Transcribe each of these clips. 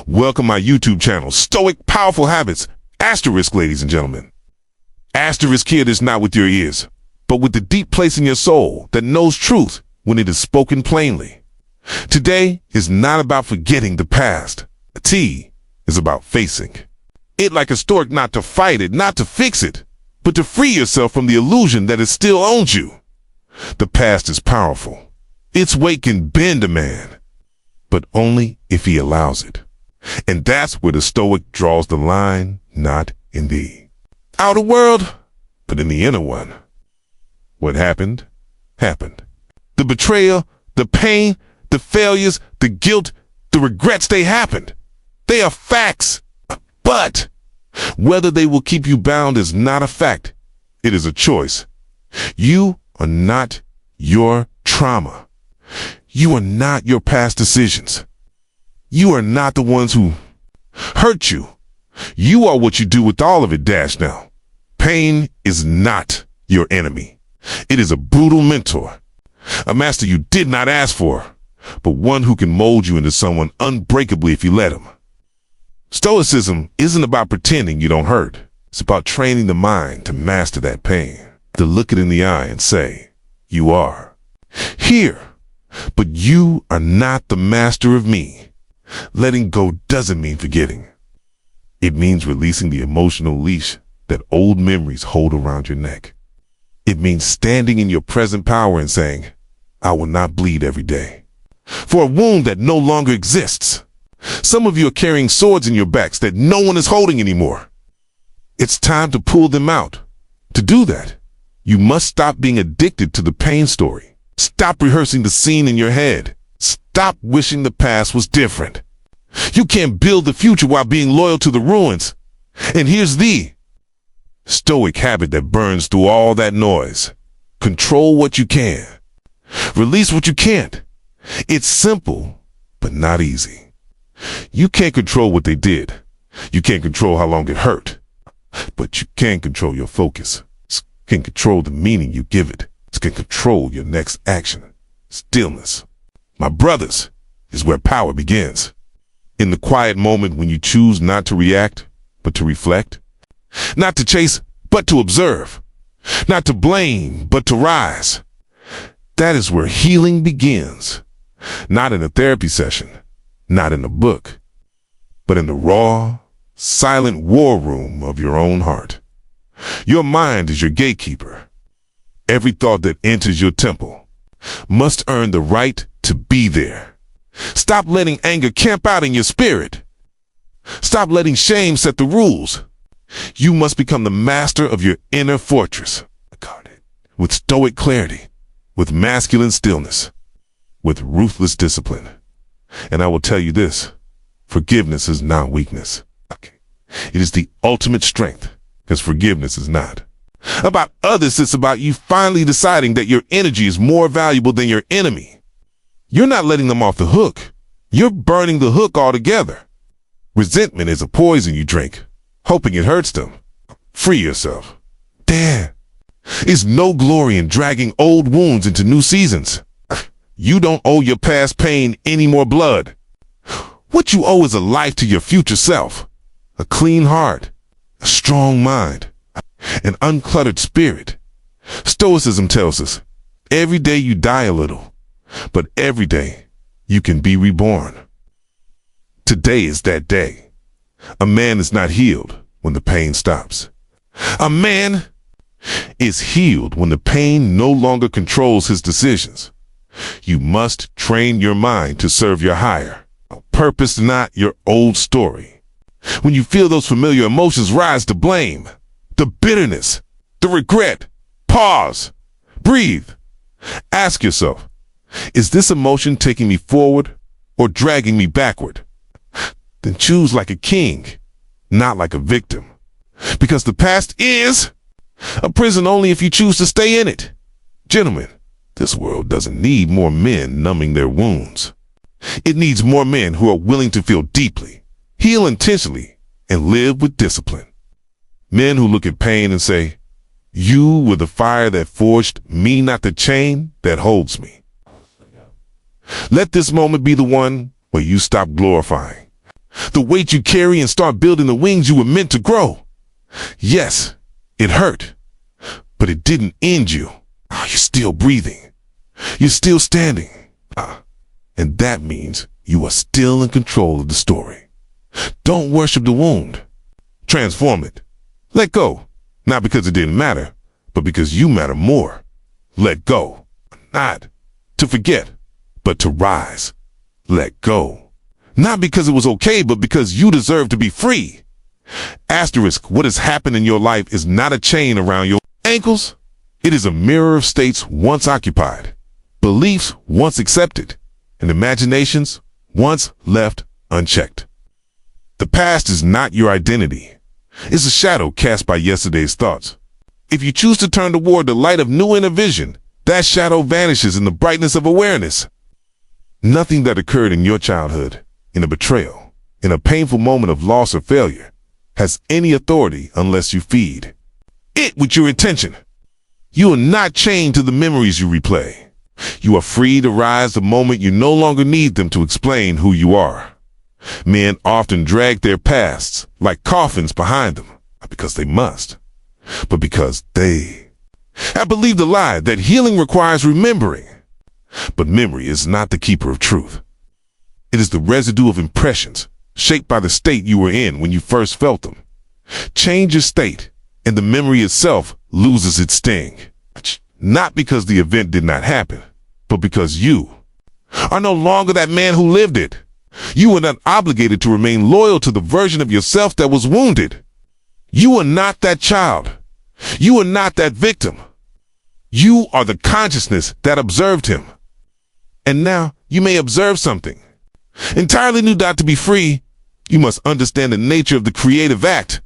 Welcome my YouTube channel, Stoic Powerful Habits, asterisk, ladies and gentlemen. Asterisk, hear this not with your ears, but with the deep place in your soul that knows truth when it is spoken plainly. Today is not about forgetting the past. The T is about facing it like a Stoic, not to fight it, not to fix it, but to free yourself from the illusion that it still owns you. The past is powerful. Its weight can bend a man, but only if he allows it. And that's where the Stoic draws the line, not in the outer world, but in the inner one. What happened, happened. The betrayal, the pain, the failures, the guilt, the regrets, they happened. They are facts. But whether they will keep you bound is not a fact. It is a choice. You are not your trauma. You are not your past decisions. You are not the ones who hurt you. You are what you do with all of it. Dash now. Pain is not your enemy. It is a brutal mentor, a master you did not ask for, but one who can mold you into someone unbreakably if you let him. Stoicism isn't about pretending you don't hurt. It's about training the mind to master that pain, to look it in the eye and say, you are here, but you are not the master of me. Letting go doesn't mean forgetting. It means releasing the emotional leash that old memories hold around your neck. It means standing in your present power and saying, I will not bleed every day for a wound that no longer exists. Some of you are carrying swords in your backs that no one is holding anymore. It's time to pull them out. To do that, you must stop being addicted to the pain story. Stop rehearsing the scene in your head. Stop wishing the past was different. You can't build the future while being loyal to the ruins. And here's the Stoic habit that burns through all that noise. Control what you can. Release what you can't. It's simple, but not easy. You can't control what they did. You can't control how long it hurt. But you can control your focus. You can control the meaning you give it. You can control your next action. Stillness, my brothers, is where power begins. In the quiet moment when you choose not to react, but to reflect. Not to chase, but to observe. Not to blame, but to rise. That is where healing begins. Not in a therapy session, not in a book, but in the raw, silent war room of your own heart. Your mind is your gatekeeper. Every thought that enters your temple must earn the right to be there. Stop letting anger camp out in your spirit. Stop letting shame set the rules. You must become the master of your inner fortress. With stoic clarity, with masculine stillness, with ruthless discipline. And I will tell you this, forgiveness is not weakness. It is the ultimate strength, because forgiveness is not about others. It's about you finally deciding that your energy is more valuable than your enemy. You're not letting them off the hook. You're burning the hook altogether. Resentment is a poison you drink, hoping it hurts them. Free yourself. There is no glory in dragging old wounds into new seasons. You don't owe your past pain any more blood. What you owe is a life to your future self, a clean heart, a strong mind, an uncluttered spirit. Stoicism tells us, every day you die a little, but every day you can be reborn. Today is that day. A man is not healed when the pain stops. A man is healed when the pain no longer controls his decisions. You must train your mind to serve your higher purpose, not your old story. When you feel those familiar emotions rise, the blame, the bitterness, the regret, pause, breathe. Ask yourself, is this emotion taking me forward or dragging me backward? Then choose like a king, not like a victim. Because the past is a prison only if you choose to stay in it. Gentlemen, this world doesn't need more men numbing their wounds. It needs more men who are willing to feel deeply, heal intentionally, and live with discipline. Men who look at pain and say, you were the fire that forged me, not the chain that holds me. Let this moment be the one where you stop glorifying, the weight you carry, and start building the wings you were meant to grow. Yes, it hurt, but it didn't end you. You're still breathing. You're still standing. And that means you are still in control of the story. Don't worship the wound. Transform it. Let go. Not because it didn't matter, but because you matter more. Let go. Not to forget, but to rise. Let go. Not because it was okay, but because you deserve to be free. Asterisk, what has happened in your life is not a chain around your ankles. It is a mirror of states once occupied, beliefs once accepted, and imaginations once left unchecked. The past is not your identity. It's a shadow cast by yesterday's thoughts. If you choose to turn toward the light of new inner vision, that shadow vanishes in the brightness of awareness. Nothing that occurred in your childhood, in a betrayal, in a painful moment of loss or failure, has any authority unless you feed it with your intention. You are not chained to the memories you replay. You are free to rise the moment you no longer need them to explain who you are. Men often drag their pasts like coffins behind them, not because they must, but because they have believed the lie that healing requires remembering. But memory is not the keeper of truth. It is the residue of impressions shaped by the state you were in when you first felt them. Change your state, and the memory itself loses its sting. Not because the event did not happen, but because you are no longer that man who lived it. You are not obligated to remain loyal to the version of yourself that was wounded. You are not that child. You are not that victim. You are the consciousness that observed him. And now you may observe something entirely new. To be free, you must understand the nature of the creative act.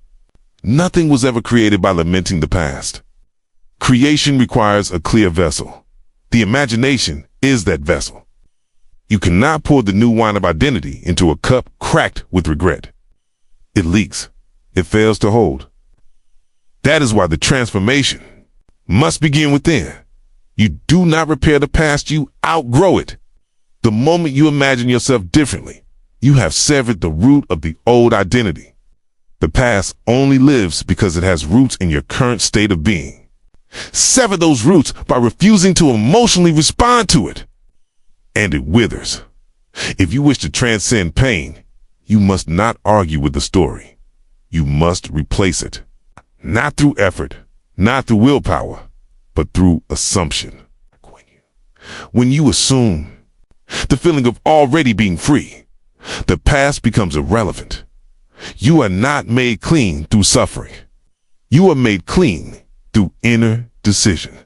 Nothing was ever created by lamenting the past. Creation requires a clear vessel. The imagination is that vessel. You cannot pour the new wine of identity into a cup cracked with regret. It leaks. It fails to hold. That is why the transformation must begin within. You do not repair the past, you outgrow it. The moment you imagine yourself differently, you have severed the root of the old identity. The past only lives because it has roots in your current state of being. Sever those roots by refusing to emotionally respond to it, and it withers. If you wish to transcend pain, you must not argue with the story. You must replace it. Not through effort, not through willpower, but through assumption. When you assume the feeling of already being free, the past becomes irrelevant. You are not made clean through suffering. You are made clean through inner decision.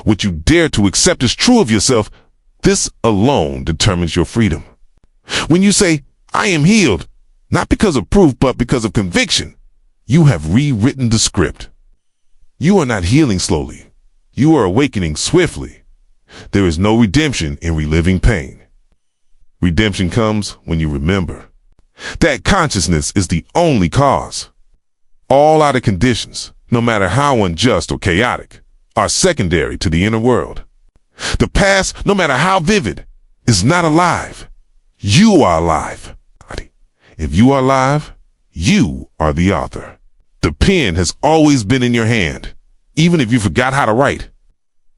What you dare to accept as true of yourself, this alone determines your freedom. When you say, I am healed, not because of proof, but because of conviction, you have rewritten the script. You are not healing slowly. You are awakening swiftly. There is no redemption in reliving pain. Redemption comes when you remember that consciousness is the only cause. All outer conditions, no matter how unjust or chaotic, are secondary to the inner world. The past, no matter how vivid, is not alive. You are alive. If you are alive, you are the author. The pen has always been in your hand, even if you forgot how to write.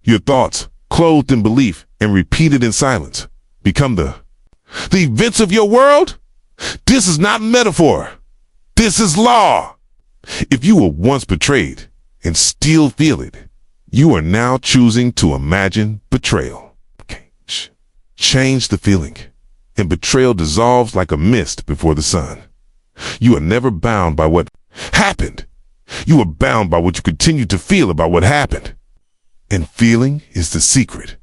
Your thoughts, clothed in belief and repeated in silence, become the events of your world. This is not metaphor. This is law. If you were once betrayed and still feel it, you are now choosing to imagine betrayal. Change the feeling, and betrayal dissolves like a mist before the sun. You are never bound by what happened. You are bound by what you continue to feel about what happened. And feeling is the secret.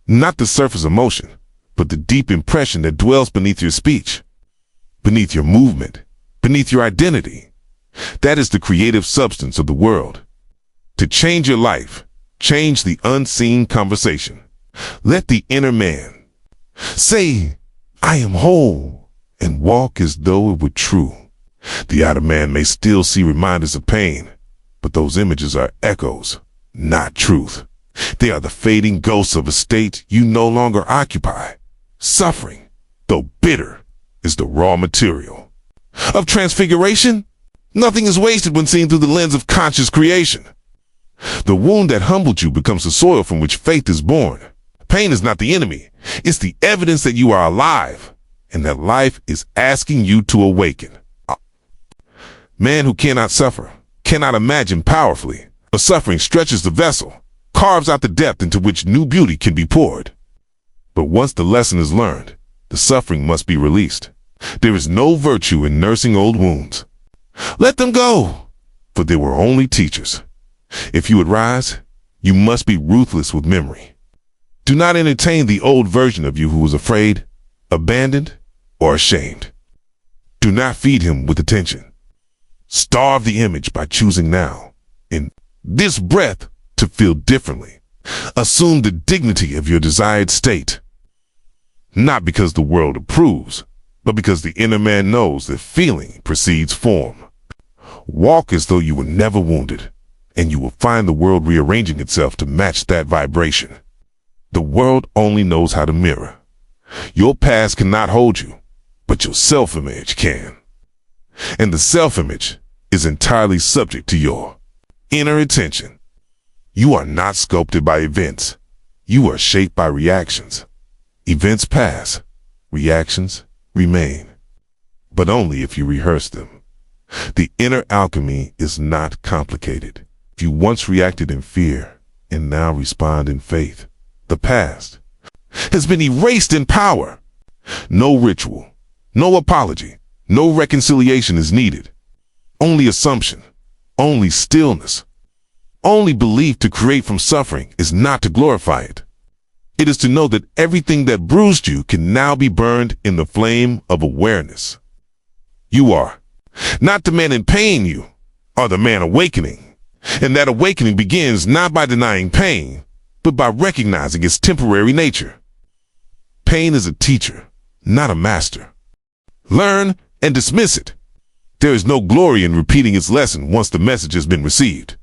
Not the surface emotion, but the deep impression that dwells beneath your speech, beneath your movement, beneath your identity. That is the creative substance of the world. To change your life, change the unseen conversation. Let the inner man say, I am whole, and walk as though it were true. The outer man may still see reminders of pain, but those images are echoes, not truth. They are the fading ghosts of a state you no longer occupy. Suffering, though bitter, is the raw material. of transfiguration. Nothing is wasted when seen through the lens of conscious creation. The wound that humbled you becomes the soil from which faith is born. Pain is not the enemy. It's the evidence that you are alive and that life is asking you to awaken. Man who cannot suffer cannot imagine powerfully. But suffering stretches the vessel, carves out the depth into which new beauty can be poured. But once the lesson is learned, the suffering must be released. There is no virtue in nursing old wounds. Let them go, for they were only teachers. If you would rise, you must be ruthless with memory. Do not entertain the old version of you who was afraid, abandoned, or ashamed. Do not feed him with attention. Starve the image by choosing now, in this breath, to feel differently. Assume the dignity of your desired state. Not because the world approves, but because the inner man knows that feeling precedes form. Walk as though you were never wounded, and you will find the world rearranging itself to match that vibration. The world only knows how to mirror. Your past cannot hold you, but your self-image can. And the self-image is entirely subject to your inner attention. You are not sculpted by events. You are shaped by reactions. Events pass, reactions remain, but only if you rehearse them. The inner alchemy is not complicated. If you once reacted in fear and now respond in faith, the past has been erased in power. No ritual, no apology, no reconciliation is needed. Only assumption, only stillness. Only belief to create from suffering is not to glorify it. It is to know that everything that bruised you can now be burned in the flame of awareness. You are not the man in pain, you are the man awakening. And that awakening begins not by denying pain, but by recognizing its temporary nature. Pain is a teacher, not a master. Learn and dismiss it. There is no glory in repeating its lesson once the message has been received.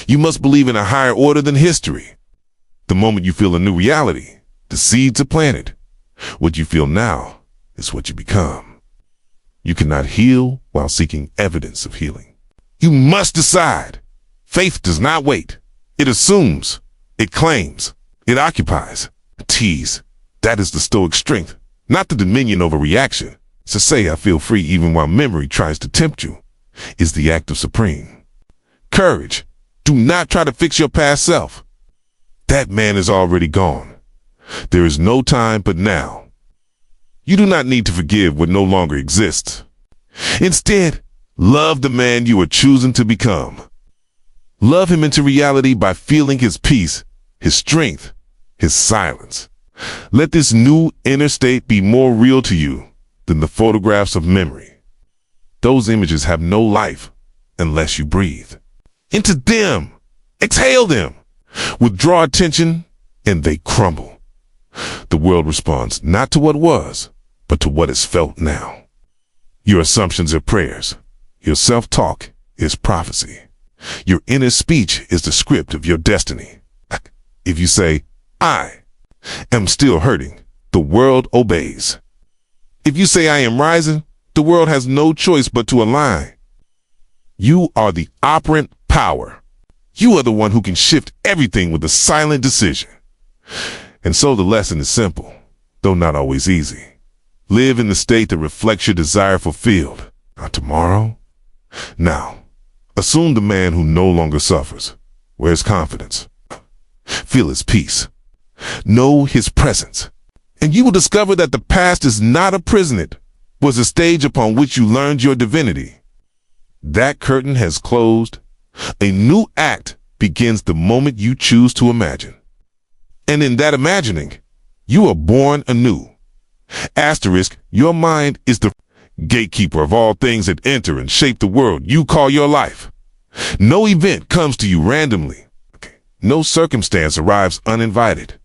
You must believe in a higher order than history. The moment you feel a new reality, the seeds are planted. What you feel now is what you become. You cannot heal while seeking evidence of healing. You must decide. Faith does not wait. It assumes. It claims. It occupies. Tease. That is the Stoic strength, not the dominion over reaction. To say I feel free even while memory tries to tempt you is the act of supreme courage. Do not try to fix your past self. That man is already gone. There is no time but now. You do not need to forgive what no longer exists. Instead, love the man you are choosing to become. Love him into reality by feeling his peace, his strength, his silence. Let this new inner state be more real to you than the photographs of memory. Those images have no life unless you breathe into them. Exhale them. Withdraw attention, and they crumble. The world responds not to what was, but to what is felt now. Your assumptions are prayers. Your self-talk is prophecy. Your inner speech is the script of your destiny. If you say, I am still hurting, the world obeys. If you say I am rising, the world has no choice but to align. You are the operant power. You are the one who can shift everything with a silent decision. And so the lesson is simple, though not always easy. Live in the state that reflects your desire fulfilled. Not tomorrow. Now, assume the man who no longer suffers. Wears confidence. Feel his peace. Know his presence. And you will discover that the past is not a prison. It was a stage upon which you learned your divinity. That curtain has closed. A new act begins the moment you choose to imagine. And in that imagining, you are born anew. Asterisk, your mind is the gatekeeper of all things that enter and shape the world you call your life. No event comes to you randomly. No circumstance arrives uninvited.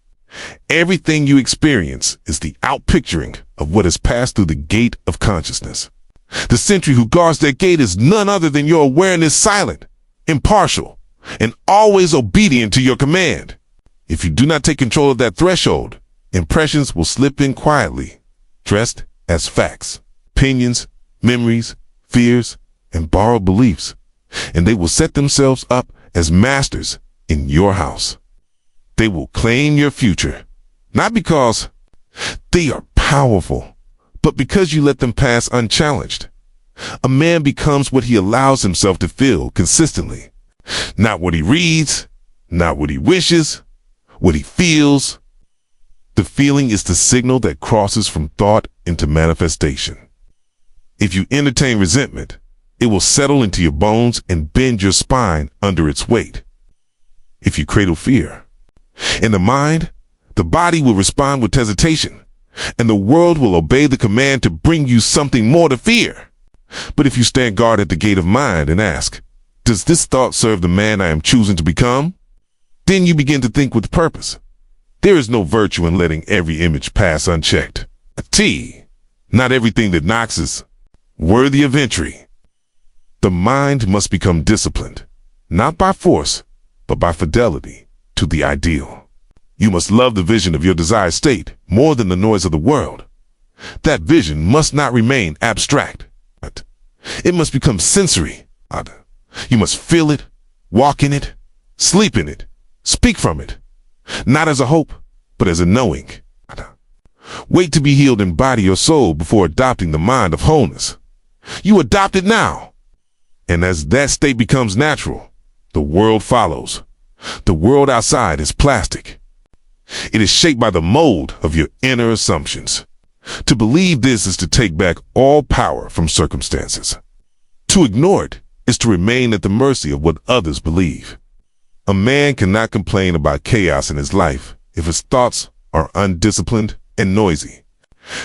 Everything you experience is the outpicturing of what has passed through the gate of consciousness. The sentry who guards that gate is none other than your awareness, silent, impartial, and always obedient to your command. If you do not take control of that threshold, impressions will slip in quietly, dressed as facts, opinions, memories, fears, and borrowed beliefs, and they will set themselves up as masters in your house. They will claim your future, not because they are powerful, but because you let them pass unchallenged. A man becomes what he allows himself to feel consistently, not what he reads, not what he wishes, what he feels. The feeling is the signal that crosses from thought into manifestation. If you entertain resentment, it will settle into your bones and bend your spine under its weight. If you cradle fear in the mind, the body will respond with hesitation, and the world will obey the command to bring you something more to fear. But if you stand guard at the gate of mind and ask, does this thought serve the man I am choosing to become? Then you begin to think with purpose. There is no virtue in letting every image pass unchecked. Not everything that knocks is worthy of entry. The mind must become disciplined, not by force, but by fidelity to the ideal. You must love the vision of your desired state more than the noise of the world. That vision must not remain abstract. It must become sensory. You must feel it, walk in it, sleep in it, speak from it, not as a hope, but as a knowing. Wait to be healed in body or soul before adopting the mind of wholeness. You adopt it now. And as that state becomes natural, the world follows. The world outside is plastic. It is shaped by the mold of your inner assumptions. To believe this is to take back all power from circumstances. To ignore it is to remain at the mercy of what others believe. A man cannot complain about chaos in his life if his thoughts are undisciplined and noisy.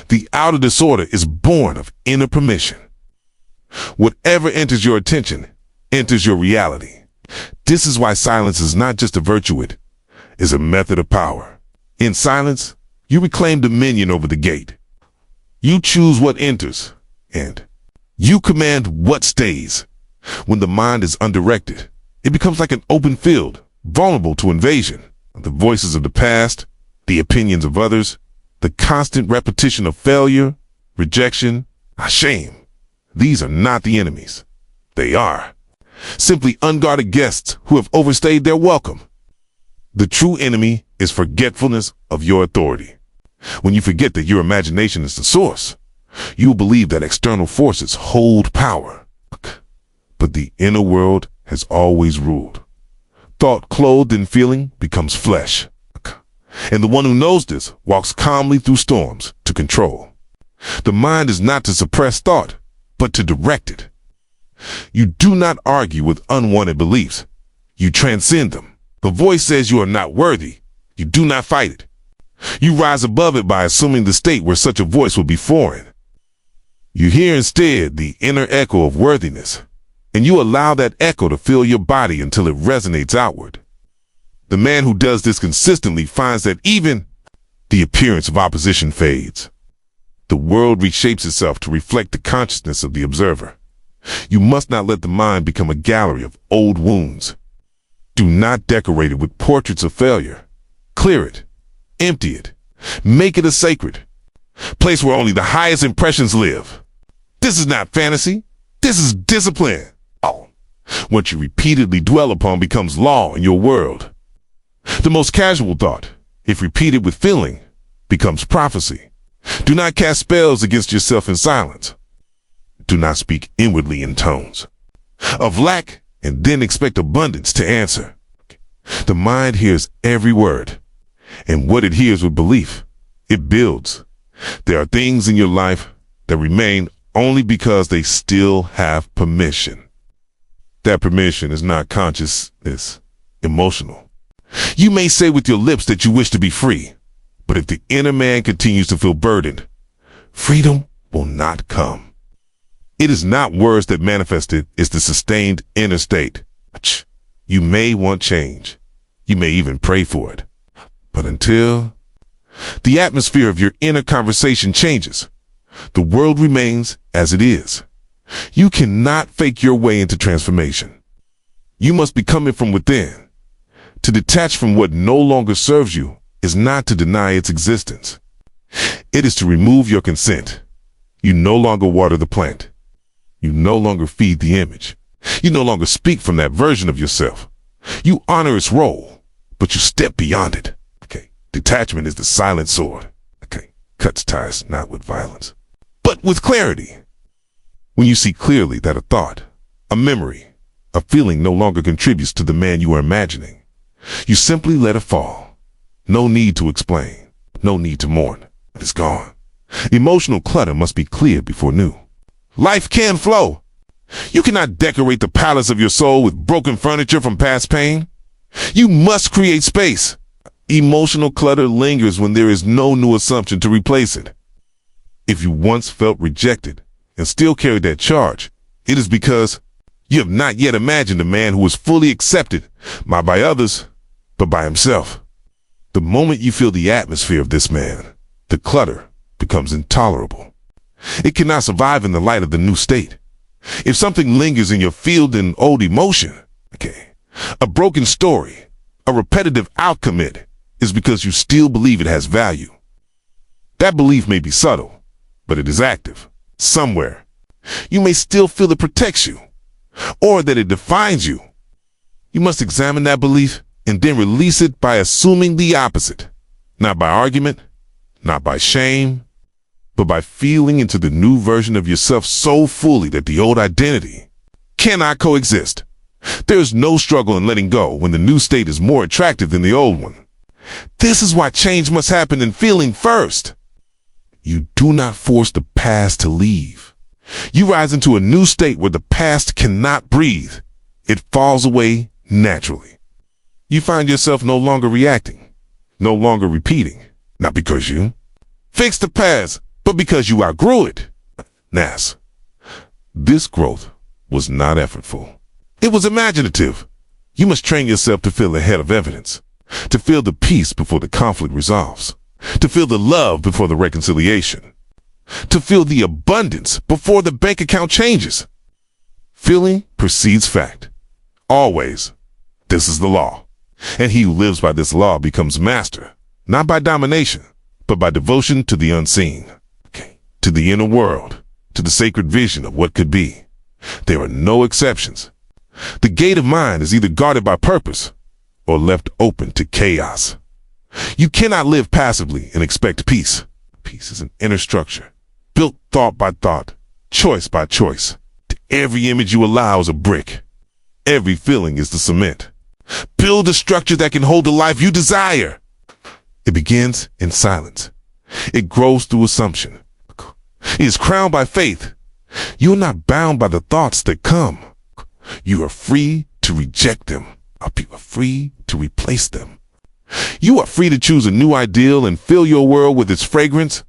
The outer disorder is born of inner permission. Whatever enters your attention enters your reality. This is why silence is not just a virtue, it is a method of power. In silence, you reclaim dominion over the gate. You choose what enters, and you command what stays. When the mind is undirected, it becomes like an open field, vulnerable to invasion. The voices of the past, the opinions of others, the constant repetition of failure, rejection, shame. These are not the enemies. They are simply unguarded guests who have overstayed their welcome. The true enemy is forgetfulness of your authority. When you forget that your imagination is the source, you will believe that external forces hold power. But the inner world has always ruled. Thought clothed in feeling becomes flesh. And the one who knows this walks calmly through storms to control. The mind is not to suppress thought, but to direct it. You do not argue with unwanted beliefs. You transcend them. The voice says you are not worthy. You do not fight it. You rise above it by assuming the state where such a voice will be foreign. You hear instead the inner echo of worthiness, and you allow that echo to fill your body until it resonates outward. The man who does this consistently finds that even the appearance of opposition fades. The world reshapes itself to reflect the consciousness of the observer. You must not let the mind become a gallery of old wounds. Do not decorate it with portraits of failure. Clear it. Empty it. Make it a sacred place where only the highest impressions live. This is not fantasy. This is discipline. What you repeatedly dwell upon becomes law in your world. The most casual thought, if repeated with feeling, becomes prophecy. Do not cast spells against yourself in silence. Do not speak inwardly in tones of lack and then expect abundance to answer. The mind hears every word, and what it hears with belief, it builds. There are things in your life that remain only because they still have permission. That permission is not conscious, it's emotional. You may say with your lips that you wish to be free, but if the inner man continues to feel burdened, freedom will not come. It is not words that manifest it, it's the sustained inner state. You may want change. You may even pray for it. But until the atmosphere of your inner conversation changes, the world remains as it is. You cannot fake your way into transformation. You must become it from within. To detach from what no longer serves you is not to deny its existence. It is to remove your consent. You no longer water the plant. You no longer feed the image. You no longer speak from that version of yourself. You honor its role, but you step beyond it. Okay. Detachment is the silent sword. Okay. Cuts ties not with violence, but with clarity. When you see clearly that a thought, a memory, a feeling no longer contributes to the man you are imagining, you simply let it fall. No need to explain. No need to mourn. It is gone. Emotional clutter must be cleared before new. Life can flow. You cannot decorate the palace of your soul with broken furniture from past pain. You must create space. Emotional clutter lingers when there is no new assumption to replace it. If you once felt rejected and still carry that charge, it is because you have not yet imagined a man who is fully accepted, not by others, but by himself. The moment you feel the atmosphere of this man, the clutter becomes intolerable. It cannot survive in the light of the new state. If something lingers in your field in old emotion, a broken story, a repetitive outcome, it is because you still believe it has value. That belief may be subtle, but it is active. Somewhere, you may still feel it protects you, or that it defines you. You must examine that belief and then release it by assuming the opposite. Not by argument, not by shame, but by feeling into the new version of yourself so fully that the old identity cannot coexist. There is no struggle in letting go when the new state is more attractive than the old one. This is why change must happen in feeling first. You do not force the past to leave. You rise into a new state where the past cannot breathe. It falls away naturally. You find yourself no longer reacting, no longer repeating, not because you fixed the past, but because you outgrew it. Nas, this growth was not effortful. It was imaginative. You must train yourself to feel ahead of evidence, to feel the peace before the conflict resolves, to feel the love before the reconciliation, to feel the abundance before the bank account changes. Feeling precedes fact. Always. This is the law. And he who lives by this law becomes master, not by domination, but by devotion to the unseen, to the inner world, to the sacred vision of what could be. There are no exceptions. The gate of mind is either guarded by purpose or left open to chaos. You cannot live passively and expect peace. Peace is an inner structure, built thought by thought, choice by choice. Every image you allow is a brick. Every feeling is the cement. Build a structure that can hold the life you desire. It begins in silence. It grows through assumption. It is crowned by faith. You are not bound by the thoughts that come. You are free to reject them. You are free to replace them. You are free to choose a new ideal and fill your world with its fragrance.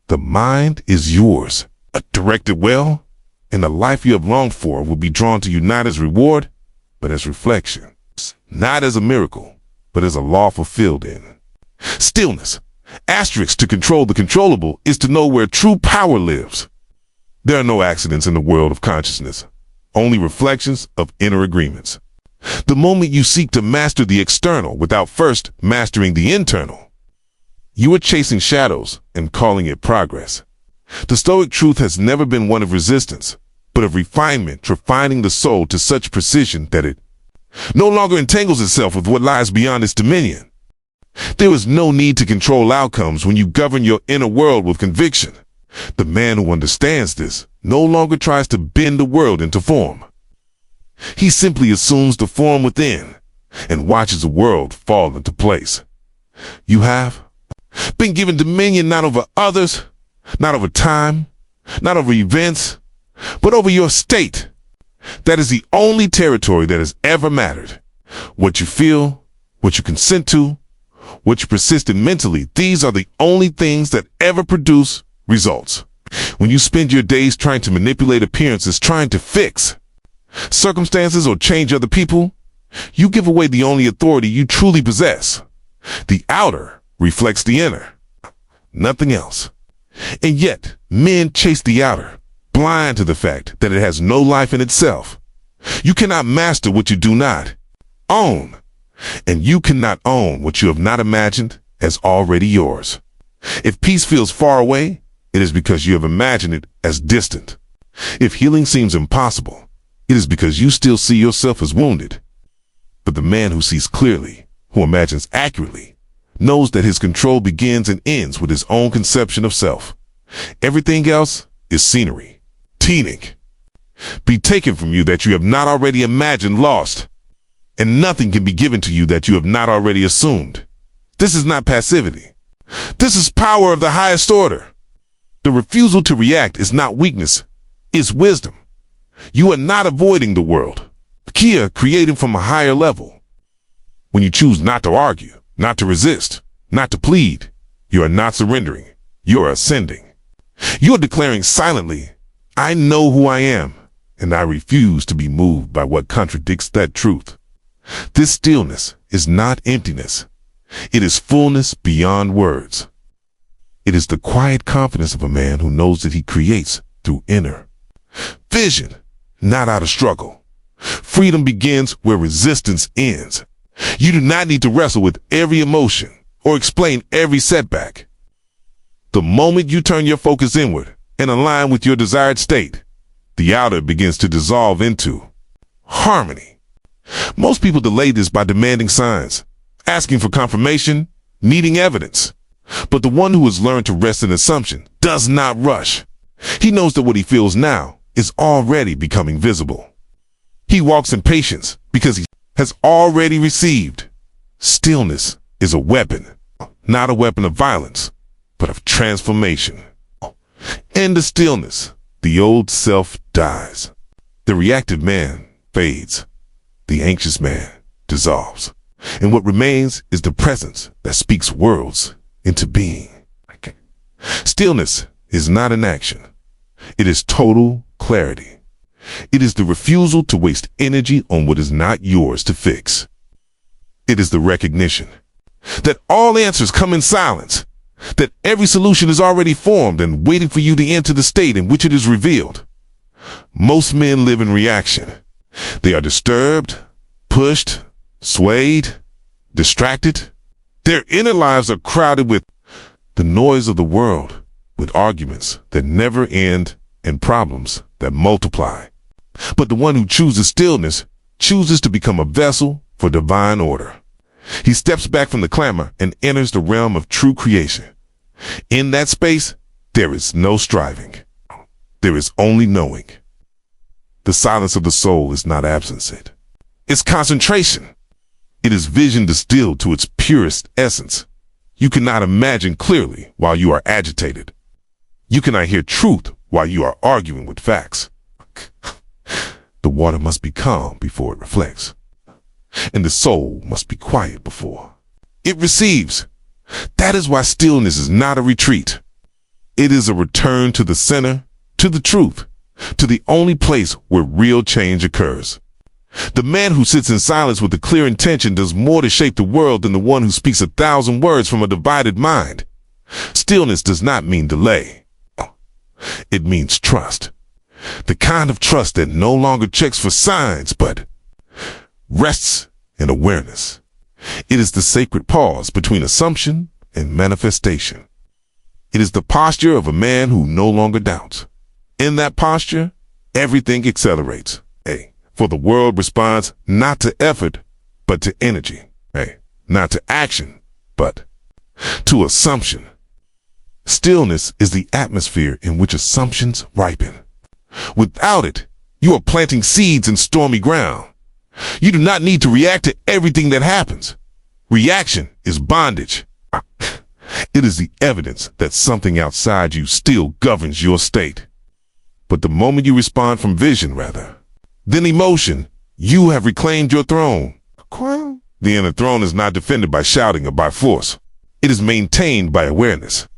The mind is yours. Direct it well, and the life you have longed for will be drawn to you not as reward, but as reflection. Not as a miracle, but as a law fulfilled in stillness. Asterisk to control the controllable is to know where true power lives. There are no accidents in the world of consciousness, only reflections of inner agreements. The moment you seek to master the external without first mastering the internal, you are chasing shadows and calling it progress. The Stoic truth has never been one of resistance, but of refinement, refining the soul to such precision that it no longer entangles itself with what lies beyond its dominion. There is no need to control outcomes when you govern your inner world with conviction. The man who understands this no longer tries to bend the world into form. He simply assumes the form within and watches the world fall into place. You have been given dominion not over others, not over time, not over events, but over your state. That is the only territory that has ever mattered. What you feel, what you consent to, what you persist in mentally, these are the only things that ever produce results. When you spend your days trying to manipulate appearances, trying to fix circumstances or change other people, you give away the only authority you truly possess. The outer reflects the inner, nothing else. And yet, men chase the outer, blind to the fact that it has no life in itself. You cannot master what you do not own, and you cannot own what you have not imagined as already yours. If peace feels far away, it is because you have imagined it as distant. If healing seems impossible, it is because you still see yourself as wounded. But the man who sees clearly, who imagines accurately, knows that his control begins and ends with his own conception of self. Everything else is scenery, teeming. Be taken from you that you have not already imagined lost, and nothing can be given to you that you have not already assumed. This is not passivity. This is power of the highest order. The refusal to react is not weakness, it's wisdom. You are not avoiding the world. Kia creating from a higher level. When you choose not to argue, not to resist, not to plead, you are not surrendering. You are ascending. You are declaring silently, I know who I am, and I refuse to be moved by what contradicts that truth. This stillness is not emptiness. It is fullness beyond words. It is the quiet confidence of a man who knows that he creates through inner vision, not out of struggle. Freedom begins where resistance ends. You do not need to wrestle with every emotion or explain every setback. The moment you turn your focus inward and align with your desired state, the outer begins to dissolve into harmony. Most people delay this by demanding signs, asking for confirmation, needing evidence. But the one who has learned to rest in assumption does not rush. He knows that what he feels now is already becoming visible. He walks in patience because he has already received. Stillness is a weapon, not a weapon of violence, but of transformation. In the stillness, the old self dies. The reactive man fades. The anxious man dissolves. And what remains is the presence that speaks worlds into being. Stillness is not an action. It is total clarity. It is the refusal to waste energy on what is not yours to fix. It is the recognition that all answers come in silence, that every solution is already formed and waiting for you to enter the state in which it is revealed. Most men live in reaction. They are disturbed, pushed, swayed, distracted. Their inner lives are crowded with the noise of the world, with arguments that never end and problems that multiply. But the one who chooses stillness chooses to become a vessel for divine order. He steps back from the clamor and enters the realm of true creation. In that space, there is no striving. There is only knowing. The silence of the soul is not absence. It's concentration. It is vision distilled to its purest essence. You cannot imagine clearly while you are agitated. You cannot hear truth while you are arguing with facts. The water must be calm before it reflects, and the soul must be quiet before it receives. That is why stillness is not a retreat. It is a return to the center, to the truth, to the only place where real change occurs. The man who sits in silence with a clear intention does more to shape the world than the one who speaks 1,000 words from a divided mind. Stillness does not mean delay. It means trust. The kind of trust that no longer checks for signs, but rests in awareness. It is the sacred pause between assumption and manifestation. It is the posture of a man who no longer doubts. In that posture, everything accelerates. For the world responds not to effort, but to energy. Not to action, but to assumption. Stillness is the atmosphere in which assumptions ripen. Without it, you are planting seeds in stormy ground. You do not need to react to everything that happens. Reaction is bondage. It is the evidence that something outside you still governs your state. But the moment you respond from vision, then emotion, you have reclaimed your throne. The inner throne is not defended by shouting or by force. It is maintained by awareness.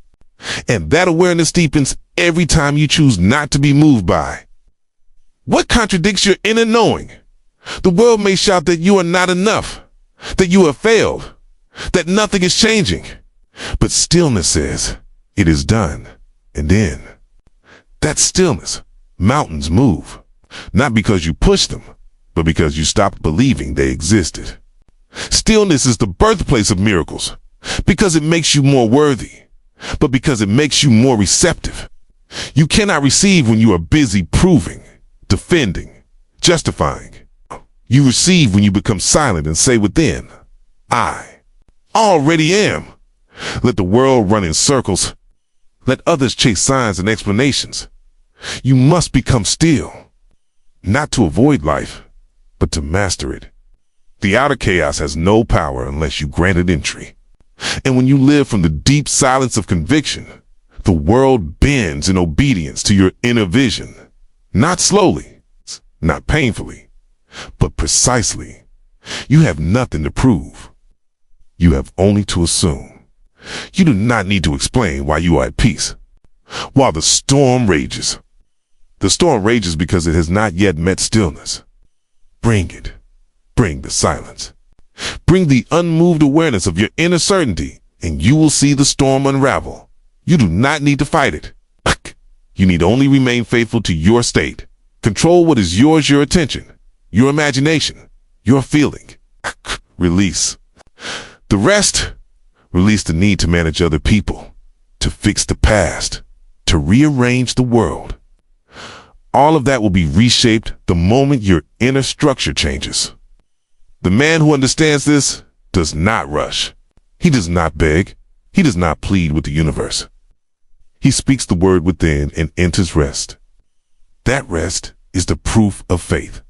And that awareness deepens every time you choose not to be moved by what contradicts your inner knowing. The world may shout that you are not enough, that you have failed, that nothing is changing. But stillness says, it is done. And in that stillness, mountains move, not because you pushed them, but because you stopped believing they existed. Stillness is the birthplace of miracles, because it makes you more worthy, but because it makes you more receptive. You cannot receive when you are busy proving, defending, justifying. You receive when you become silent and say within, I already am. Let the world run in circles. Let others chase signs and explanations. You must become still, not to avoid life, but to master it. The outer chaos has no power unless you grant it entry. And when you live from the deep silence of conviction, the world bends in obedience to your inner vision. Not slowly, not painfully, but precisely. You have nothing to prove. You have only to assume. You do not need to explain why you are at peace. While the storm rages. The storm rages because it has not yet met stillness. Bring it. Bring the silence. Bring the unmoved awareness of your inner certainty, and you will see the storm unravel. You do not need to fight it. You need only remain faithful to your state. Control what is yours, your attention, your imagination, your feeling. Release. The rest, release the need to manage other people, to fix the past, to rearrange the world. All of that will be reshaped the moment your inner structure changes. The man who understands this does not rush. He does not beg. He does not plead with the universe. He speaks the word within and enters rest. That rest is the proof of faith.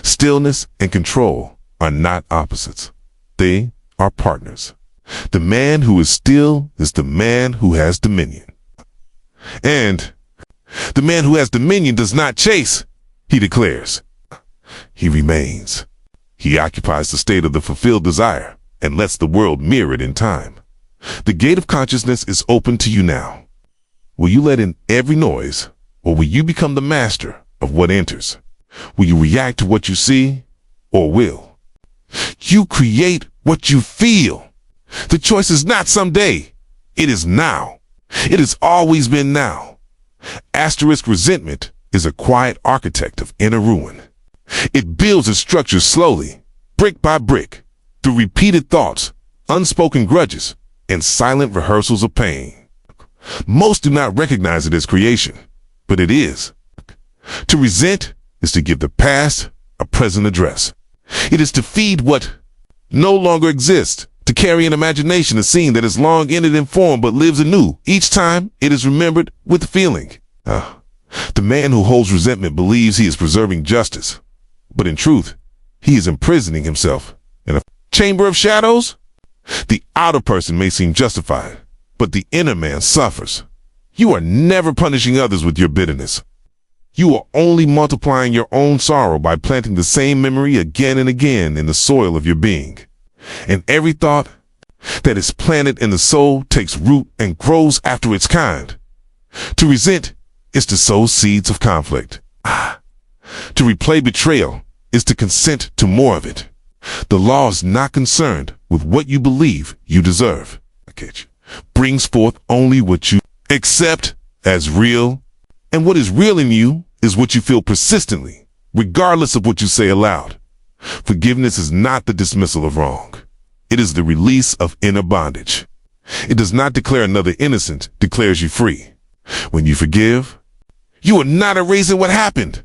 Stillness and control are not opposites. They are partners. The man who is still is the man who has dominion. And the man who has dominion does not chase, he declares. He remains. He occupies the state of the fulfilled desire and lets the world mirror it in time. The gate of consciousness is open to you now. Will you let in every noise, or will you become the master of what enters? Will you react to what you see, or will? You create what you feel. The choice is not someday. It is now. It has always been now. Asterisk resentment is a quiet architect of inner ruin. It builds its structure slowly, brick by brick, through repeated thoughts, unspoken grudges, and silent rehearsals of pain. Most do not recognize it as creation, but it is. To resent is to give the past a present address. It is to feed what no longer exists, to carry an imagination, a scene that is long ended in form but lives anew each time it is remembered with feeling. The man who holds resentment believes he is preserving justice, but in truth, he is imprisoning himself in a chamber of shadows. The outer person may seem justified, but the inner man suffers. You are never punishing others with your bitterness. You are only multiplying your own sorrow by planting the same memory again and again in the soil of your being. And every thought that is planted in the soul takes root and grows after its kind. To resent is to sow seeds of conflict. To replay betrayal is to consent to more of it. The law is not concerned with what you believe you deserve. Brings forth only what you accept as real, and what is real in you is what you feel persistently, regardless of what you say aloud. Forgiveness is not the dismissal of wrong. It is the release of inner bondage. It does not declare another innocent, declares you free. When you forgive, you are not erasing what happened.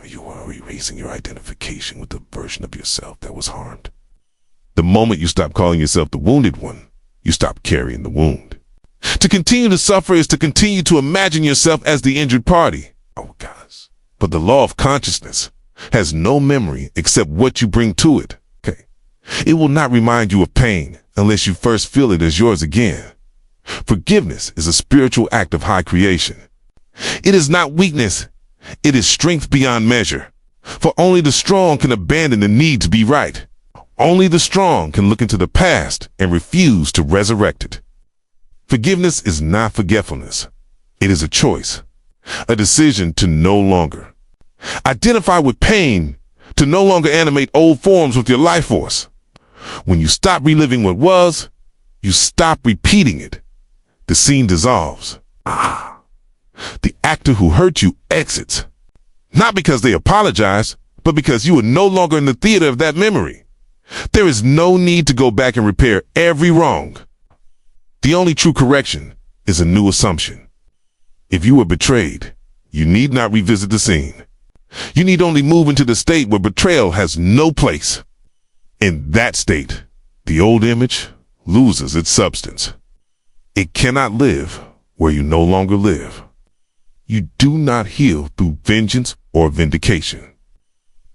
You are erasing your identification with the version of yourself that was harmed. The moment you stop calling yourself the wounded one, you stop carrying the wound. To continue to suffer is to continue to imagine yourself as the injured party. Oh, guys. But the law of consciousness has no memory except what you bring to it. It will not remind you of pain unless you first feel it as yours again. Forgiveness is a spiritual act of high creation. It is not weakness. It is strength beyond measure. For only the strong can abandon the need to be right. Only the strong can look into the past and refuse to resurrect it. Forgiveness is not forgetfulness. It is a choice, a decision to no longer identify with pain, to no longer animate old forms with your life force. When you stop reliving what was, you stop repeating it. The scene dissolves. The actor who hurt you exits, not because they apologize, but because you are no longer in the theater of that memory. There is no need to go back and repair every wrong. The only true correction is a new assumption. If you were betrayed, you need not revisit the scene. You need only move into the state where betrayal has no place. In that state, the old image loses its substance. It cannot live where you no longer live. You do not heal through vengeance or vindication.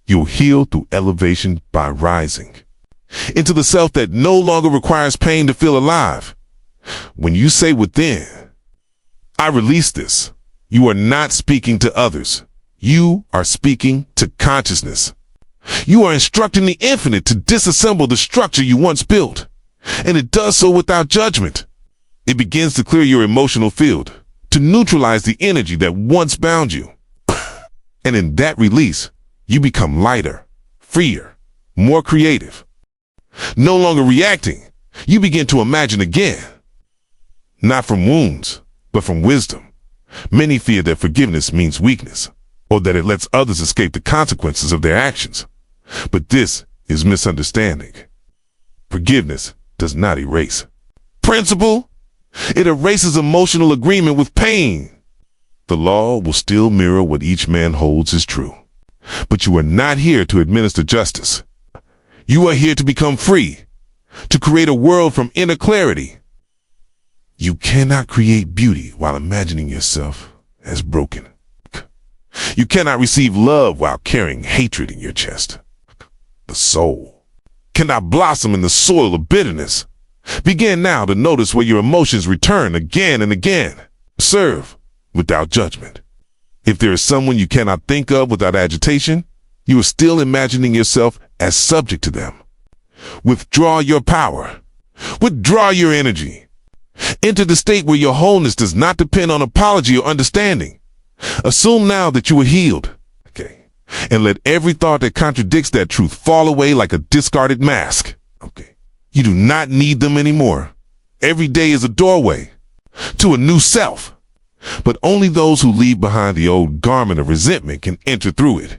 You'll heal through elevation by rising into the self that no longer requires pain to feel alive. When you say within, I release this, you are not speaking to others. You are speaking to consciousness. You are instructing the infinite to disassemble the structure you once built, and it does so without judgment. It begins to clear your emotional field, to neutralize the energy that once bound you. And in that release, you become lighter, freer, more creative. No longer reacting, you begin to imagine again. Not from wounds, but from wisdom. Many fear that forgiveness means weakness, or that it lets others escape the consequences of their actions. But this is misunderstanding. Forgiveness does not erase principle. It erases emotional agreement with pain. The law will still mirror what each man holds as true. But you are not here to administer justice. You are here to become free, to create a world from inner clarity. You cannot create beauty while imagining yourself as broken. You cannot receive love while carrying hatred in your chest. The soul cannot blossom in the soil of bitterness. Begin now to notice where your emotions return again and again. Serve without judgment. If there is someone you cannot think of without agitation, you are still imagining yourself as subject to them. Withdraw your power. Withdraw your energy. Enter the state where your wholeness does not depend on apology or understanding. Assume now that you are healed. Okay. And let every thought that contradicts that truth fall away like a discarded mask. Okay. You do not need them anymore. Every day is a doorway to a new self. But only those who leave behind the old garment of resentment can enter through it.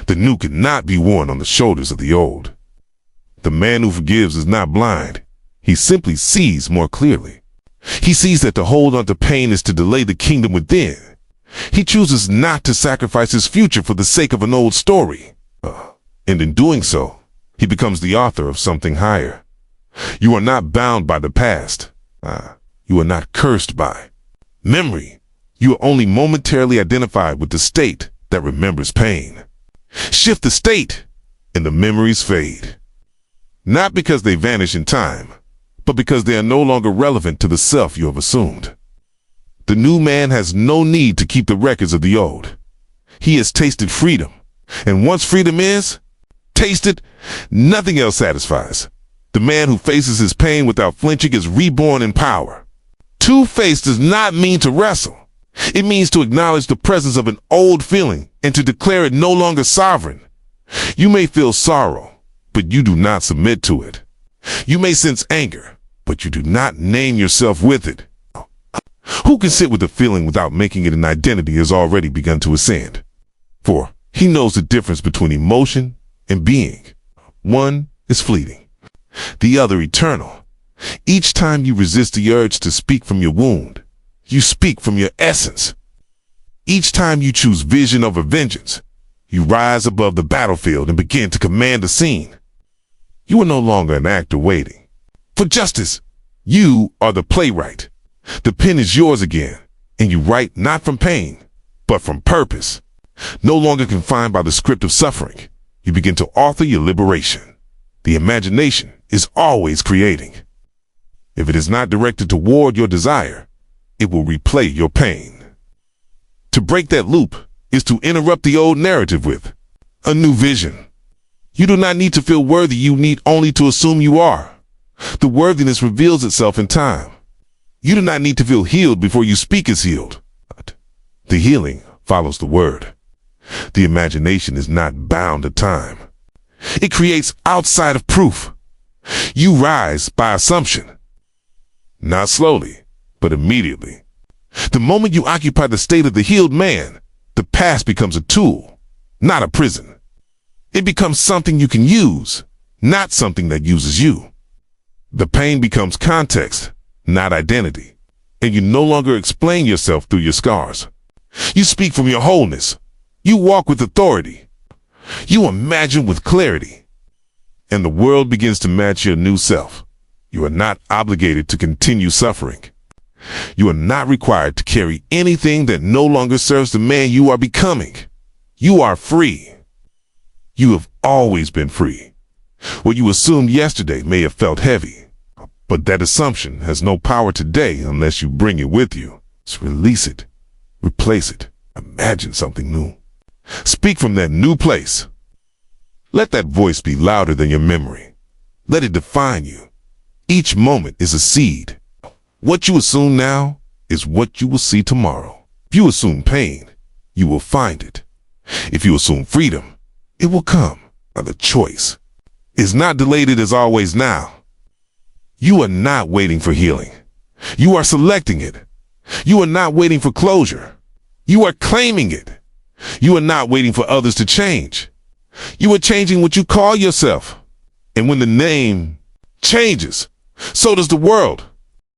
The new cannot be worn on the shoulders of the old. The man who forgives is not blind. He simply sees more clearly. He sees that to hold on to pain is to delay the kingdom within. He chooses not to sacrifice his future for the sake of an old story. And in doing so, he becomes the author of something higher. You are not bound by the past. You are not cursed by memory. You are only momentarily identified with the state that remembers pain. Shift the state, and the memories fade. Not because they vanish in time, but because they are no longer relevant to the self you have assumed. The new man has no need to keep the records of the old. He has tasted freedom, and once freedom is tasted, nothing else satisfies. The man who faces his pain without flinching is reborn in power. Two-faced does not mean to wrestle. It means to acknowledge the presence of an old feeling and to declare it no longer sovereign. You may feel sorrow, but you do not submit to it. You may sense anger, but you do not name yourself with it. Who can sit with a feeling without making it an identity has already begun to ascend. For he knows the difference between emotion and being. One is fleeting, the other eternal. Each time you resist the urge to speak from your wound, you speak from your essence. Each time you choose vision over vengeance, you rise above the battlefield and begin to command the scene. You are no longer an actor waiting for justice. You are the playwright. The pen is yours again, and you write not from pain, but from purpose. No longer confined by the script of suffering, you begin to author your liberation. The imagination is always creating. If it is not directed toward your desire, it will replay your pain. To break that loop is to interrupt the old narrative with a new vision. You do not need to feel worthy, you need only to assume you are. The worthiness reveals itself in time. You do not need to feel healed before you speak as healed. The healing follows the word. The imagination is not bound to time. It creates outside of proof. You rise by assumption. Not slowly, but immediately. The moment you occupy the state of the healed man, the past becomes a tool, not a prison. It becomes something you can use, not something that uses you. The pain becomes context, not identity. and you no longer explain yourself through your scars. You speak from your wholeness. You walk with authority. You imagine with clarity. And the world begins to match your new self. You are not obligated to continue suffering. You are not required to carry anything that no longer serves the man you are becoming. You are free. You have always been free. What you assumed yesterday may have felt heavy, but that assumption has no power today unless you bring it with you. So release it. Replace it. Imagine something new. Speak from that new place. Let that voice be louder than your memory. Let it define you. Each moment is a seed. What you assume now is what you will see tomorrow. If you assume pain, you will find it. If you assume freedom, it will come. The choice is not delayed, it is always now. You are not waiting for healing. You are selecting it. You are not waiting for closure. You are claiming it. You are not waiting for others to change. You are changing what you call yourself. And when the name changes, so does the world.